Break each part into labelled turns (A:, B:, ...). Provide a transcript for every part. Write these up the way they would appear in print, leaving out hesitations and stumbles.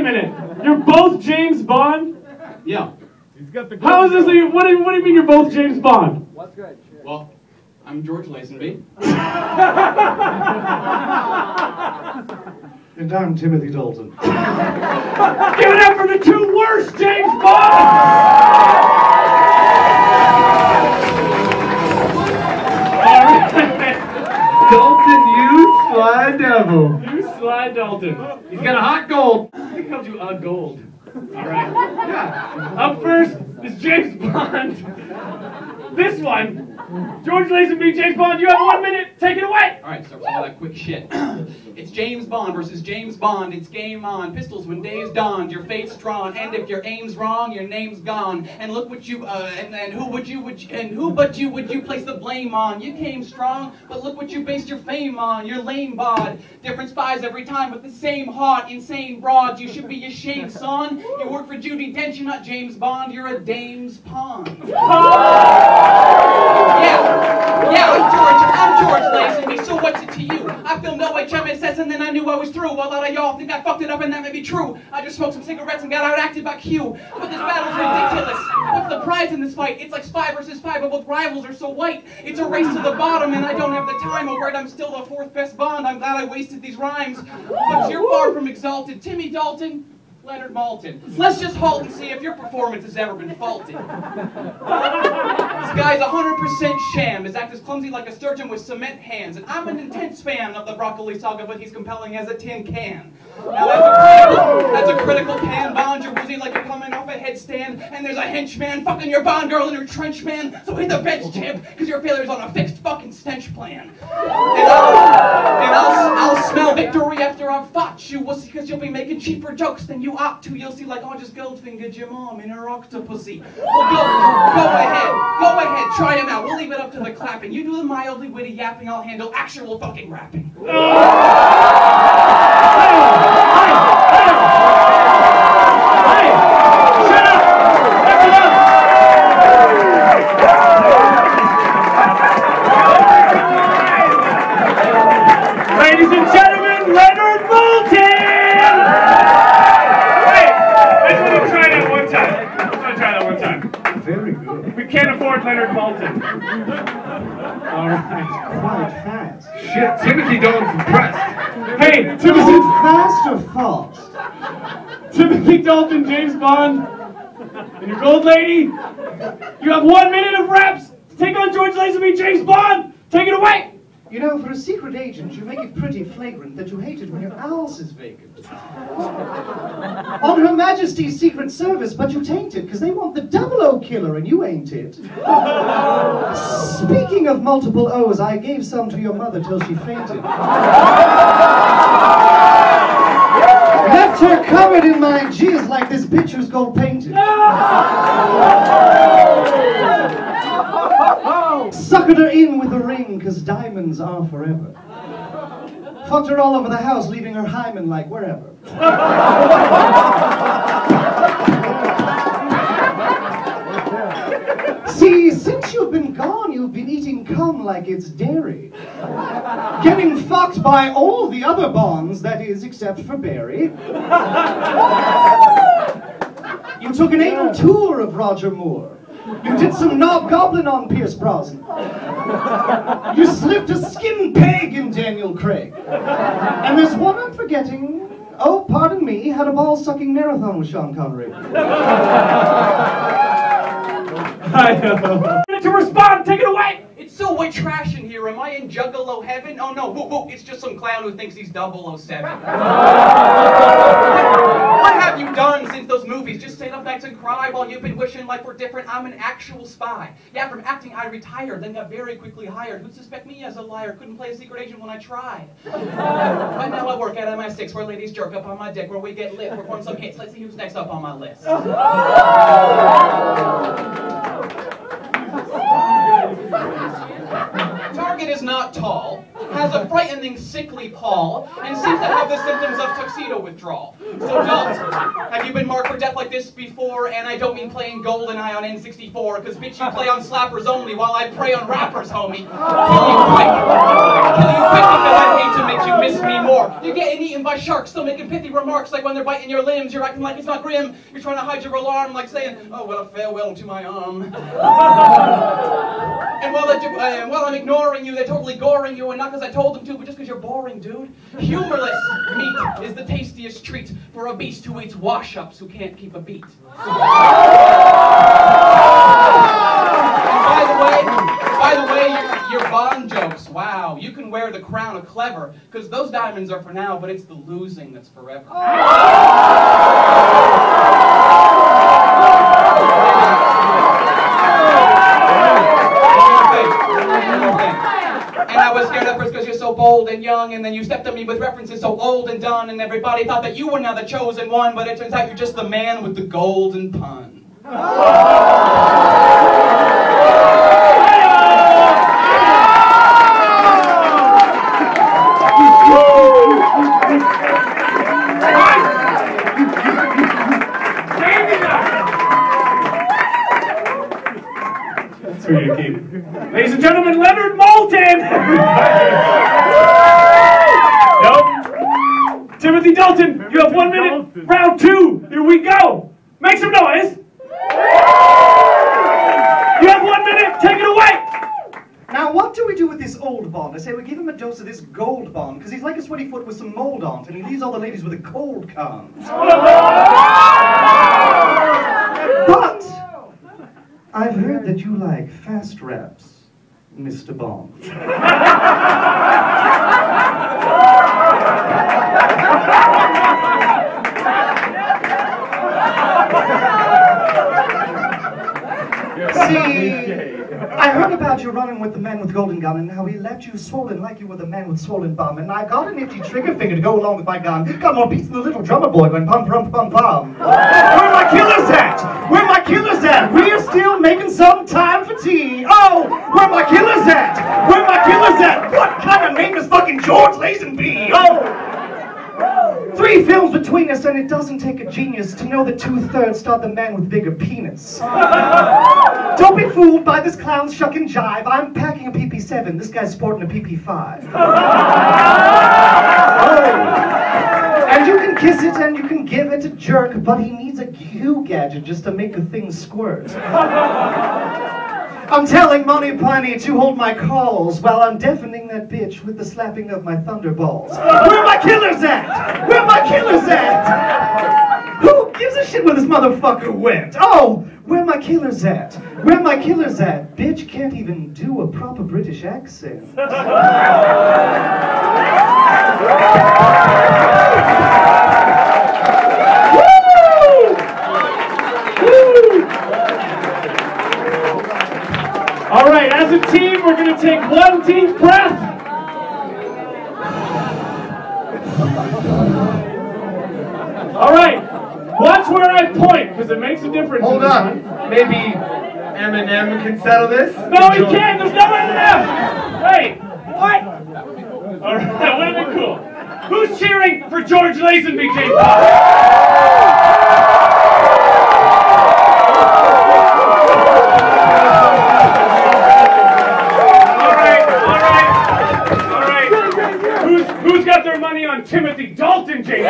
A: minute. You're both James Bond?
B: Yeah.
A: He's got the How is this? What do you mean you're both James Bond?
B: What's good? Shit. Well, I'm George Lazenby.
C: And I'm Timothy Dalton.
A: Give it up for the two worst James Bond!
C: Dalton, you sly devil.
A: You sly Dalton.
C: He's got a hot gold.
A: He called you a gold. All right. Yeah. Up first is James Bond. This one. George Lazenby, James Bond, you have 1 minute. Take it away.
B: All right, start with all that quick shit. It's James Bond versus James Bond. It's game on. Pistols when day's dawned. Your fate's drawn. And if your aim's wrong, your name's gone. And look what you who but you would you place the blame on? You came strong, but look what you based your fame on. You're lame bod. Different spies every time, but the same hot, insane broad. You should be ashamed, son. You work for Judi Dench, you're not James Bond. You're a dame's pawn. Yeah, I'm George Lazenby, so what's it to you? I filmed OHMSS and then I knew I was through. A lot of y'all think I fucked it up and that may be true. I just smoked some cigarettes and got outacted by Q. But this battle's ridiculous. What's the prize in this fight? It's like spy versus spy, but both rivals are so white. It's a race to the bottom and I don't have the time. Oh right, I'm still the fourth best Bond. I'm glad I wasted these rhymes. But you're far from exalted. Timmy Dalton, Leonard Maltin. Let's just halt and see if your performance has ever been faulted. This guy's 100% sham. His act is clumsy like a sturgeon with cement hands. And I'm an intense fan of the broccoli saga, but he's compelling as a tin can. Now that's a critical pan Bond. You're woozy like you're coming off a headstand. And there's a henchman fucking your Bond girl in her trench man. So hit the bench, champ, because your failure's on a fixed fucking stench plan. And I'll smell victory after I've fought you, wussy, because you'll be making cheaper jokes than you ought to. You'll see like I just Goldfingered your mom in her octopussy. Well, go ahead, try him out. We'll leave it up to the clapping. You do the mildly witty yapping, I'll handle actual fucking rapping.
A: Ladies and gentlemen, Leonard Maltin! Wait, I just want to try that one time.
C: Very good.
A: We can't afford Leonard Maltin. All right.
C: Quite fast. Shit, Timothy Dalton's impressed.
A: Hey,
C: Is it fast or fast?
A: Timothy Dalton, James Bond, and your gold lady. You have 1 minute of raps to take on George Lazenby, James Bond. Take it away.
C: You know, for a secret agent, you make it pretty flagrant that you hate it when your house is vacant. On Her Majesty's Secret Service, but you taint it, because they want the 00 killer and you ain't it. Speaking of multiple O's, I gave some to your mother till she fainted. Left her covered in my jizz like this bitch who's gold painted. Suckered her in with a ring, cause diamonds are forever. Fucked her all over the house, leaving her hymen like wherever. See, since you've been gone, you've been eating cum like it's dairy. Getting fucked by all the other Bonds, that is, except for Barry. You took an anal tour of Roger Moore. You did some knob-goblin on Pierce Brosnan. You slipped a skin peg in Daniel Craig. And there's one I'm forgetting. Oh, pardon me, had a ball-sucking marathon with Sean Connery.
A: I know. To respond, take it away.
B: It's so white trash in here. Am I in Juggalo heaven? Oh no, whoa, it's just some clown who thinks he's 007. What have you done since those movies? Just stayed up nights and cry while you've been wishing life were different? I'm an actual spy. Yeah, from acting I retired, then got very quickly hired. Who'd suspect me as a liar? Couldn't play a secret agent when I tried. But now I work at MI6 where ladies jerk up on my dick, where we get lit, perform some hits. Let's see who's next up on my list. Target is not tall. has a frightening sickly pall, and seems to have the symptoms of tuxedo withdrawal. So Dalt, have you been marked for death like this before? And I don't mean playing GoldenEye on N64, because bitch, you play on slappers only while I prey on rappers, homie. Kill you quick. Kill you quick because I'd hate to make you miss me more. You're getting eaten by sharks, still making pithy remarks like when they're biting your limbs. You're acting like it's not grim. You're trying to hide your alarm like saying, oh, well, a farewell to my arm. And while I'm ignoring you, they're totally goring you, and not because I told them to, but just because you're boring, dude. Humorless meat is the tastiest treat for a beast who eats wash-ups who can't keep a beat. And by the way, your Bond jokes, wow, you can wear the crown of clever, because those diamonds are for now, but it's the losing that's forever. And I was scared at first because you're so bold and young, and then you stepped at me with references so old and done, and everybody thought that you were now the chosen one, but it turns out you're just the man with the golden pun.
A: That's for you to keep. Ladies and gentlemen, Leonard Maltin! Nope. Timothy Dalton, you have 1 minute. Round 2. Here we go. Make some noise. You have 1 minute. Take it away.
C: Now, what do we do with this old Bond? I say we give him a dose of this gold Bond, because he's like a sweaty foot with some mold on it, and he leaves all the ladies with a cold cunt. But I've heard that you like fast raps, Mr. Bond. See, I heard about you running with the man with golden gun and how he left you swollen like you were the man with swollen bum, and I got a nifty trigger finger to go along with my gun. Got more beats than the little drummer boy going pum pum pum pum. Where are my killers at? Where are my killers at? We are still making some time for tea. Oh, where are my killers at? Where are my killers at? What kind of name is fucking George Lazenby? Oh! 3 films between us, and it doesn't take a genius to know that 2/3 starred the man with bigger penis. Don't be fooled by this clown's shuck and jive. I'm packing a PP7. This guy's sporting a PP5. Oh. And you can kiss it and you can give it a jerk, but he needs a Q gadget just to make the thing squirt. I'm telling Money Plenty to hold my calls while I'm deafening that bitch with the slapping of my thunderballs. Where are my killers at? Where are my killers at? Who gives a shit where this motherfucker went? Oh, where are my killers at? Where are my killers at? Bitch can't even do a proper British accent.
A: All right, as a team, we're going to take 1 deep breath. All right, watch where I point, because it makes a difference.
D: Hold on. Maybe Eminem can settle this?
A: No, he can't. There's no Eminem. Wait, what? All right, that would have been cool. Who's cheering for George Lazenby, James Bond? Who's got their money on Timothy Dalton, James?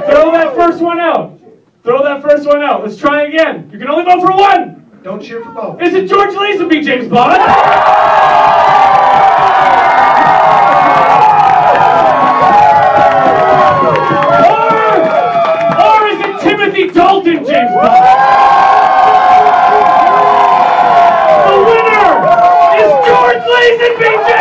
A: Throw that first one out. Throw that first one out. Let's try again. You can only vote for one.
D: Don't cheer for both.
A: Is it George Lazenby, James Bond? Or is it Timothy Dalton, James Bond? George Lazenby!